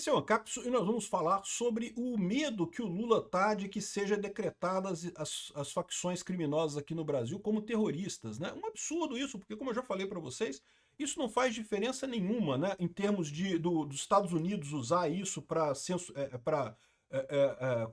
Esse é o Ancapso e nós vamos falar sobre o medo que o Lula tá de que seja decretadas as facções criminosas aqui no Brasil como terroristas, né? Um absurdo isso, porque como eu já falei para vocês, isso não faz diferença nenhuma, né? Em termos dos Estados Unidos usar isso para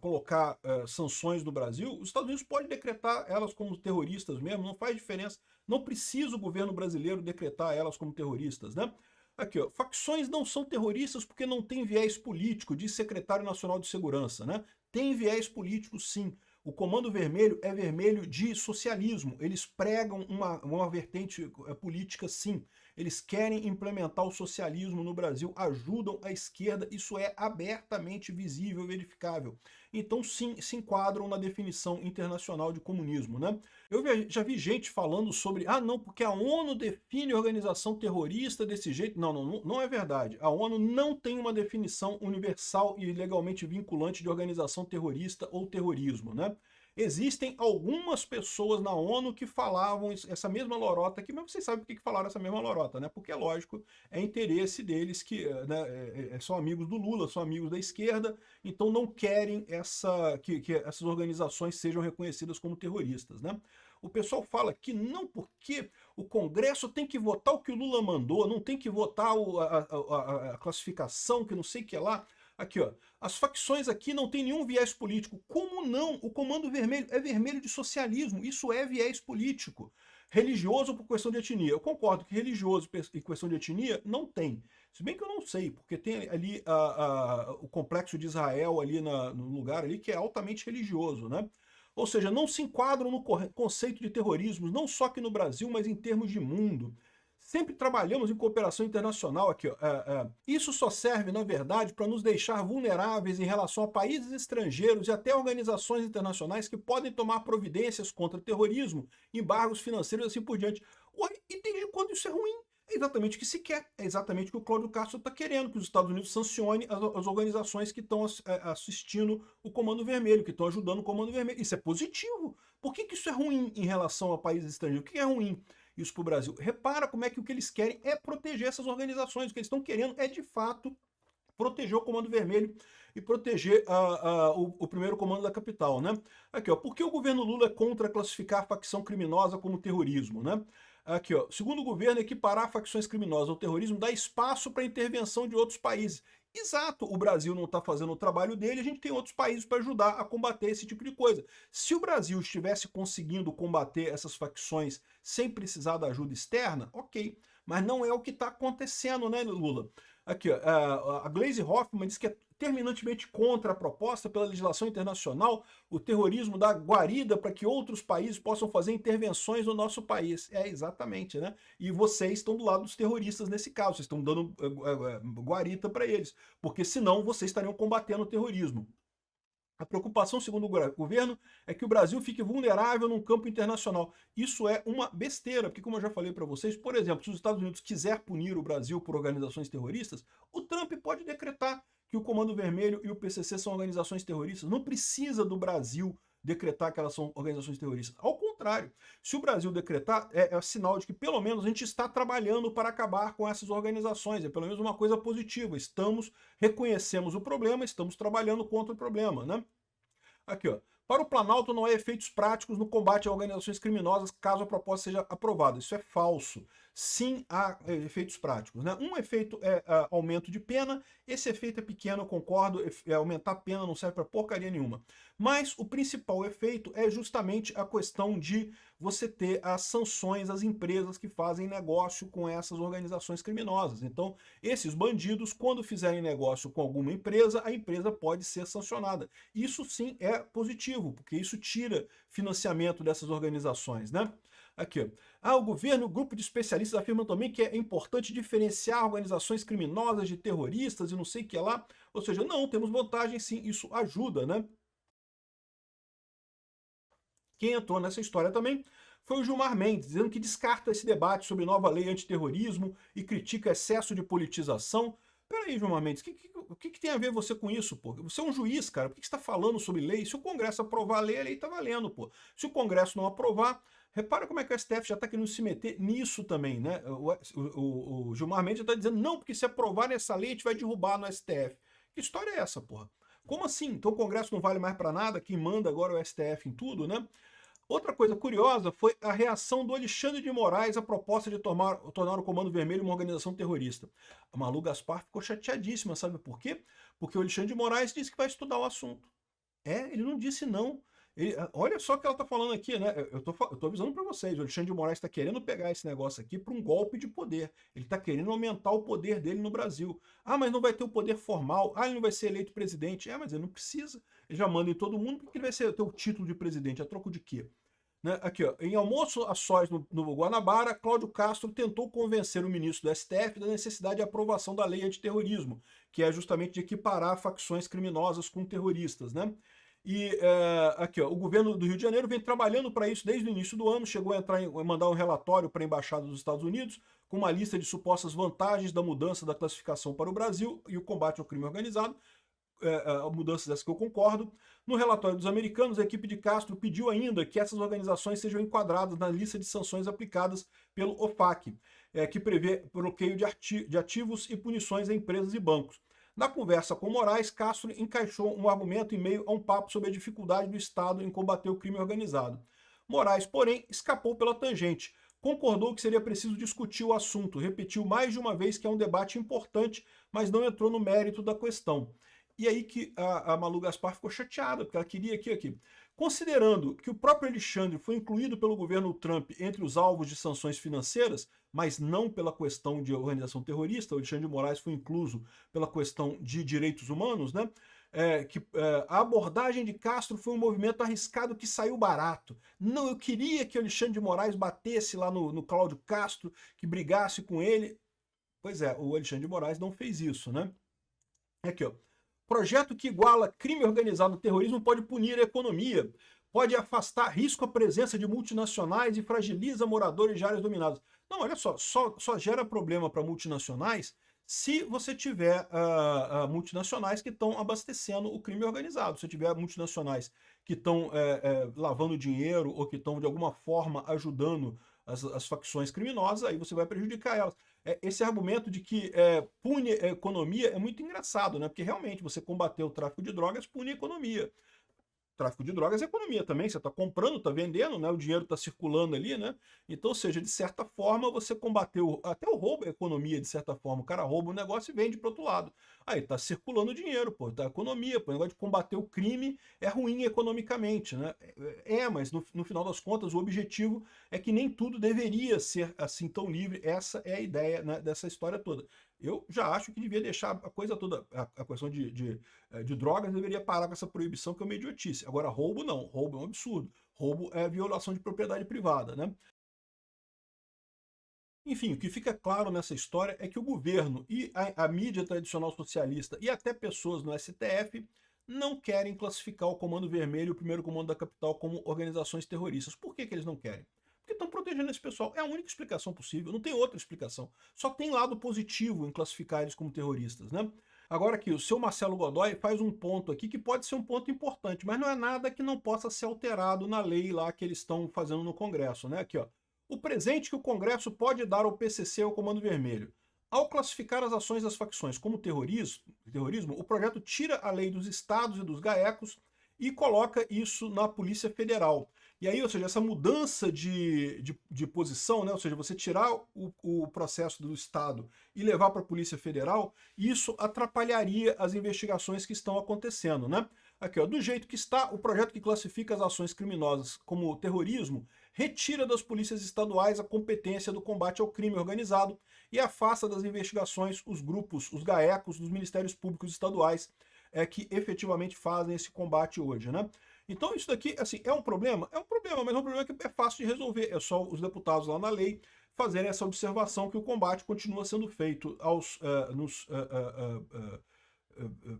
colocar sanções no Brasil, os Estados Unidos pode decretar elas como terroristas mesmo, não faz diferença. Não precisa o governo brasileiro decretar elas como terroristas, né? Aqui, ó, facções não são terroristas porque não tem viés político, diz secretário nacional de segurança, né? Tem viés político, sim. O Comando Vermelho é vermelho de socialismo. Eles pregam uma vertente política, sim. Eles querem implementar o socialismo no Brasil, ajudam a esquerda, isso é abertamente visível e verificável. Então, sim, se enquadram na definição internacional de comunismo, né? Eu já vi gente falando sobre, não, porque a ONU define organização terrorista desse jeito. Não é verdade. A ONU não tem uma definição universal e legalmente vinculante de organização terrorista ou terrorismo, né? Existem algumas pessoas na ONU que falavam essa mesma lorota aqui, mas vocês sabem por que falaram essa mesma lorota, né? Porque é lógico, é interesse deles que são amigos do Lula, são amigos da esquerda, então não querem que essas organizações sejam reconhecidas como terroristas, né? O pessoal fala que não, porque o Congresso tem que votar o que o Lula mandou, não tem que votar a classificação, que não sei o que lá. Aqui, ó, as facções aqui não tem nenhum viés político. Como não? O Comando Vermelho é vermelho de socialismo, isso é viés político. Religioso por questão de etnia. Eu concordo que religioso e questão de etnia não tem. Se bem que eu não sei, porque tem ali o complexo de Israel ali no lugar ali que é altamente religioso, né? Ou seja, não se enquadram no conceito de terrorismo, não só aqui no Brasil, mas em termos de mundo. Sempre trabalhamos em cooperação internacional aqui. Ó. Isso só serve, na verdade, para nos deixar vulneráveis em relação a países estrangeiros e até organizações internacionais que podem tomar providências contra terrorismo, embargos financeiros e assim por diante. Ué, e desde quando isso é ruim? É exatamente o que se quer, é exatamente o que o Cláudio Castro está querendo, que os Estados Unidos sancione as organizações que estão assistindo o Comando Vermelho, que estão ajudando o Comando Vermelho. Isso é positivo. Por que isso é ruim em relação a países estrangeiros? O que é ruim isso para o Brasil? Repara como é que o que eles querem é proteger essas organizações. O que eles estão querendo é, de fato, proteger o Comando Vermelho e proteger o primeiro comando da capital, né? Aqui, ó, por que o governo Lula é contra classificar a facção criminosa como terrorismo, né? Aqui, ó, segundo o governo, equiparar facções criminosas ao terrorismo dá espaço para intervenção de outros países. Exato, o Brasil não está fazendo o trabalho dele, a gente tem outros países para ajudar a combater esse tipo de coisa. Se o Brasil estivesse conseguindo combater essas facções sem precisar da ajuda externa, ok. Mas não é o que está acontecendo, né, Lula? Aqui, ó, a Gleisi Hoffmann diz que é terminantemente contra a proposta pela legislação internacional, o terrorismo dá guarida para que outros países possam fazer intervenções no nosso país. É, exatamente, né? E vocês estão do lado dos terroristas nesse caso, vocês estão dando guarita para eles, porque senão vocês estariam combatendo o terrorismo. A preocupação, segundo o governo, é que o Brasil fique vulnerável num campo internacional. Isso é uma besteira, porque como eu já falei para vocês, por exemplo, se os Estados Unidos quiser punir o Brasil por organizações terroristas, o Trump pode decretar que o Comando Vermelho e o PCC são organizações terroristas. Não precisa do Brasil decretar que elas são organizações terroristas. Ao contrário, se o Brasil decretar, é sinal de que pelo menos a gente está trabalhando para acabar com essas organizações. É pelo menos uma coisa positiva. Reconhecemos o problema, estamos trabalhando contra o problema, né? Aqui, ó. Para o Planalto não há efeitos práticos no combate a organizações criminosas caso a proposta seja aprovada. Isso é falso. Sim, há efeitos práticos, né? Um efeito é aumento de pena. Esse efeito é pequeno, eu concordo. Aumentar a pena não serve para porcaria nenhuma. Mas o principal efeito é justamente a questão de você ter as sanções às empresas que fazem negócio com essas organizações criminosas. Então, esses bandidos, quando fizerem negócio com alguma empresa, a empresa pode ser sancionada. Isso sim é positivo, porque isso tira financiamento dessas organizações, né? Aqui, o governo, o grupo de especialistas afirmam também que é importante diferenciar organizações criminosas de terroristas e não sei o que lá. Ou seja, não, temos vantagem sim, isso ajuda, né? Quem entrou nessa história também foi o Gilmar Mendes, dizendo que descarta esse debate sobre nova lei antiterrorismo e critica excesso de politização. Peraí, Gilmar Mendes, o que tem a ver você com isso, pô? Você é um juiz, cara, por que você está falando sobre lei? Se o Congresso aprovar a lei está valendo, pô. Se o Congresso não aprovar, repara como é que o STF já está querendo se meter nisso também, né? O Gilmar Mendes está dizendo, não, porque se aprovar essa lei a gente vai derrubar no STF. Que história é essa, porra? Como assim? Então o Congresso não vale mais para nada? Quem manda agora é o STF em tudo, né? Outra coisa curiosa foi a reação do Alexandre de Moraes à proposta de tornar o Comando Vermelho uma organização terrorista. A Malu Gaspar ficou chateadíssima, sabe por quê? Porque o Alexandre de Moraes disse que vai estudar o assunto. Ele não disse não. Olha só o que ela está falando aqui, né? Eu tô avisando para vocês, o Alexandre de Moraes está querendo pegar esse negócio aqui para um golpe de poder. Ele está querendo aumentar o poder dele no Brasil. Ah, mas não vai ter o poder formal. Ah, ele não vai ser eleito presidente. Mas ele não precisa. Ele já manda em todo mundo, porque ele vai ter o título de presidente. A troco de quê? Né? Aqui, ó, em almoço a sós no Guanabara, Cláudio Castro tentou convencer o ministro do STF da necessidade de aprovação da lei antiterrorismo, que é justamente de equiparar facções criminosas com terroristas, né? E aqui, ó, o governo do Rio de Janeiro vem trabalhando para isso desde o início do ano, chegou a mandar um relatório para a Embaixada dos Estados Unidos com uma lista de supostas vantagens da mudança da classificação para o Brasil e o combate ao crime organizado, mudanças dessas que eu concordo. No relatório dos americanos, a equipe de Castro pediu ainda que essas organizações sejam enquadradas na lista de sanções aplicadas pelo OFAC, que prevê bloqueio de ativos e punições a empresas e bancos. Na conversa com Moraes, Castro encaixou um argumento em meio a um papo sobre a dificuldade do Estado em combater o crime organizado. Moraes, porém, escapou pela tangente. Concordou que seria preciso discutir o assunto, repetiu mais de uma vez que é um debate importante, mas não entrou no mérito da questão. E aí que a Malu Gaspar ficou chateada, porque ela queria aqui. Considerando que o próprio Alexandre foi incluído pelo governo Trump entre os alvos de sanções financeiras, mas não pela questão de organização terrorista, o Alexandre de Moraes foi incluso pela questão de direitos humanos, né? A abordagem de Castro foi um movimento arriscado que saiu barato. Não, eu queria que o Alexandre de Moraes batesse lá no Cláudio Castro, que brigasse com ele. Pois é, o Alexandre de Moraes não fez isso, né? Aqui, ó. Projeto que iguala crime organizado ao terrorismo pode punir a economia, pode afastar risco a presença de multinacionais e fragiliza moradores de áreas dominadas. Não, olha só gera problema para multinacionais se você tiver multinacionais que estão abastecendo o crime organizado. Se tiver multinacionais que estão lavando dinheiro ou que estão de alguma forma ajudando as facções criminosas, aí você vai prejudicar elas. Esse argumento de que pune a economia é muito engraçado, né? Porque realmente você combater o tráfico de drogas pune a economia. Tráfico de drogas é economia também, você está comprando, está vendendo, né? O dinheiro está circulando ali, né? Então, ou seja, de certa forma, você combateu, até o roubo é economia, de certa forma. O cara rouba o negócio e vende para outro lado. Aí está circulando dinheiro, pô, tá economia, pô. O negócio de combater o crime é ruim economicamente, né? Mas no final das contas, o objetivo é que nem tudo deveria ser assim tão livre. Essa é a ideia, né, dessa história toda. Eu já acho que devia deixar a coisa toda, a questão de drogas deveria parar com essa proibição, que é uma idiotice. Agora, roubo não, roubo é um absurdo. Roubo é violação de propriedade privada, né? Enfim, o que fica claro nessa história é que o governo e a mídia tradicional socialista e até pessoas no STF não querem classificar o Comando Vermelho e o Primeiro Comando da Capital como organizações terroristas. Por que eles não querem? Porque estão protegendo esse pessoal. É a única explicação possível, não tem outra explicação. Só tem lado positivo em classificar eles como terroristas, né? Agora aqui, o seu Marcelo Godoy faz um ponto aqui que pode ser um ponto importante, mas não é nada que não possa ser alterado na lei lá que eles estão fazendo no Congresso, né? Aqui, ó. O presente que o Congresso pode dar ao PCC e ao Comando Vermelho. Ao classificar as ações das facções como terrorismo, o projeto tira a lei dos estados e dos GAECos e coloca isso na Polícia Federal. E aí, ou seja, essa mudança de posição, né? Ou seja, você tirar o processo do Estado e levar para a Polícia Federal, isso atrapalharia as investigações que estão acontecendo, né? Aqui, ó, do jeito que está, o projeto que classifica as ações criminosas como terrorismo retira das polícias estaduais a competência do combate ao crime organizado e afasta das investigações os grupos, os GAECos dos Ministérios Públicos Estaduais que efetivamente fazem esse combate hoje, né? Então isso daqui, assim, é um problema? É um problema, mas é um problema que é fácil de resolver. É só os deputados lá na lei fazerem essa observação que o combate continua sendo feito nos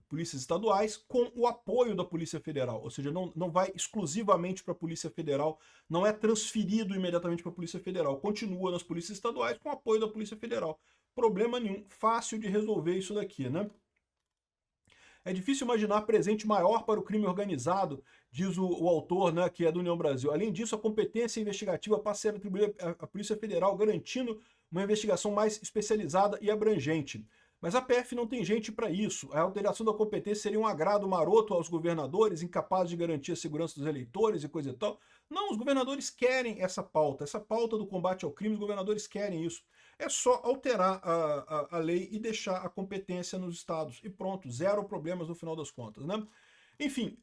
polícias estaduais com o apoio da Polícia Federal, ou seja, não vai exclusivamente para a Polícia Federal, não é transferido imediatamente para a Polícia Federal, continua nas polícias estaduais com o apoio da Polícia Federal. Problema nenhum, fácil de resolver isso daqui, né? É difícil imaginar presente maior para o crime organizado, diz o autor, né, que é do União Brasil. Além disso, a competência investigativa passa a ser atribuída à Polícia Federal, garantindo uma investigação mais especializada e abrangente. Mas a PF não tem gente para isso. A alteração da competência seria um agrado maroto aos governadores, incapazes de garantir a segurança dos eleitores e coisa e tal. Não, os governadores querem essa pauta do combate ao crime, os governadores querem isso. É só alterar a lei e deixar a competência nos estados. E pronto, zero problemas no final das contas, né? Enfim,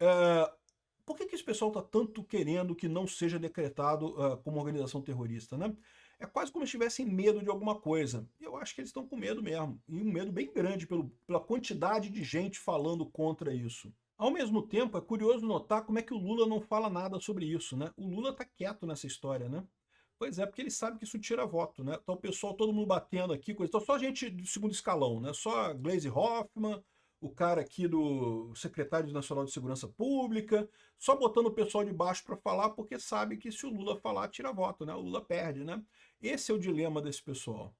por que esse pessoal está tanto querendo que não seja decretado como organização terrorista, né? É quase como se tivessem medo de alguma coisa. E eu acho que eles estão com medo mesmo. E um medo bem grande pela quantidade de gente falando contra isso. Ao mesmo tempo, é curioso notar como é que o Lula não fala nada sobre isso, né? O Lula tá quieto nessa história, né? Pois é, porque ele sabe que isso tira voto, né? Então o pessoal, todo mundo batendo aqui, coisa. Então só gente do segundo escalão, né? Só Gleisi Hoffmann, o cara aqui do secretário nacional de Segurança Pública, só botando o pessoal de baixo para falar, porque sabe que se o Lula falar, tira voto, né? O Lula perde, né? Esse é o dilema desse pessoal.